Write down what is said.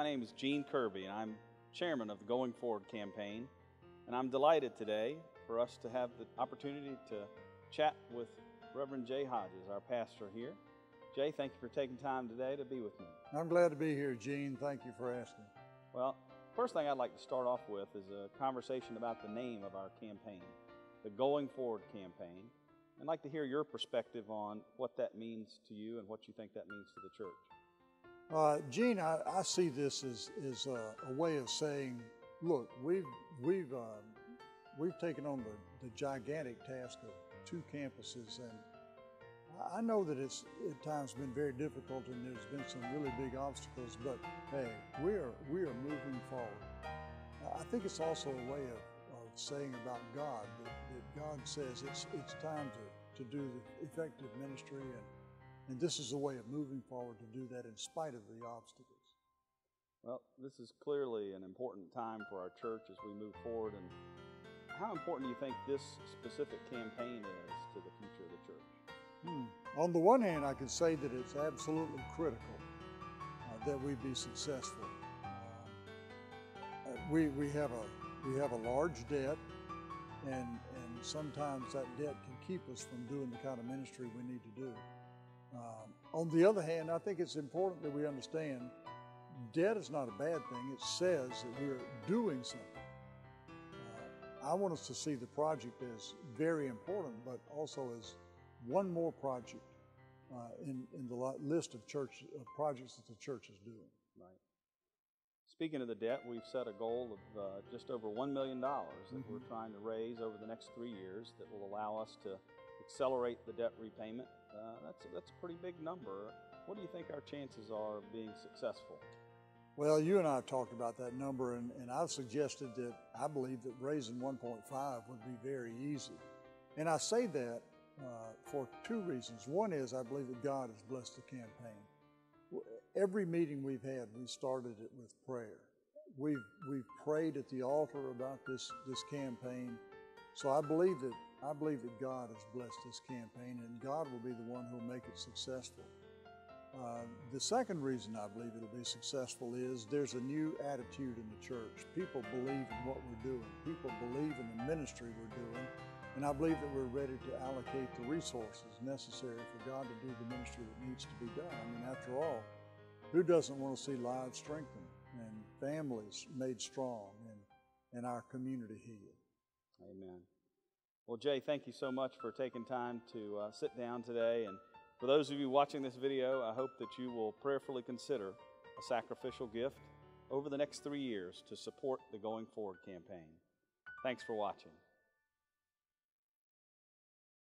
My name is Gene Kirby, and I'm chairman of the Going Forward campaign. And I'm delighted today for us to have the opportunity to chat with Reverend Jay Hodges, our pastor here. Jay, thank you for taking time today to be with me. I'm glad to be here, Gene. Thank you for asking. Well, first thing I'd like to start off with is a conversation about the name of our campaign, the Going Forward campaign. I'd like to hear your perspective on what that means to you and what you think that means to the church. Gene, I see this as a way of saying, look, we've taken on the gigantic task of 2 campuses, and I know that it's at times been very difficult and there's been some really big obstacles, but hey, we are moving forward. I think it's also a way of saying about God, that God says it's time to do the effective ministry, and this is a way of moving forward to do that in spite of the obstacles. Well, this is clearly an important time for our church as we move forward. And how important do you think this specific campaign is to the future of the church? On the one hand, I can say that it's absolutely critical that we be successful. We have a large debt, and sometimes that debt can keep us from doing the kind of ministry we need to do. On the other hand, I think it's important that we understand debt is not a bad thing. It says that we're doing something. I want us to see the project as very important, but also as one more project in the list of projects that the church is doing. Right. Speaking of the debt, we've set a goal of just over $1 million that we're trying to raise over the next 3 years that will allow us to accelerate the debt repayment. That's a pretty big number. What do you think our chances are of being successful? Well, you and I have talked about that number, and I've suggested that I believe that raising 1.5 would be very easy. And I say that for 2 reasons. One is I believe that God has blessed the campaign. Every meeting we've had, we started it with prayer. We've prayed at the altar about this campaign. So I believe that God has blessed this campaign, and God will be the one who will make it successful. The second reason I believe it'll be successful is there's a new attitude in the church. People believe in what we're doing. People believe in the ministry we're doing. And I believe that we're ready to allocate the resources necessary for God to do the ministry that needs to be done. I mean, after all, who doesn't want to see lives strengthened and families made strong and our community healed? Amen. Well, Jay, thank you so much for taking time to sit down today. And for those of you watching this video, I hope that you will prayerfully consider a sacrificial gift over the next 3 years to support the Going Forward campaign. Thanks for watching.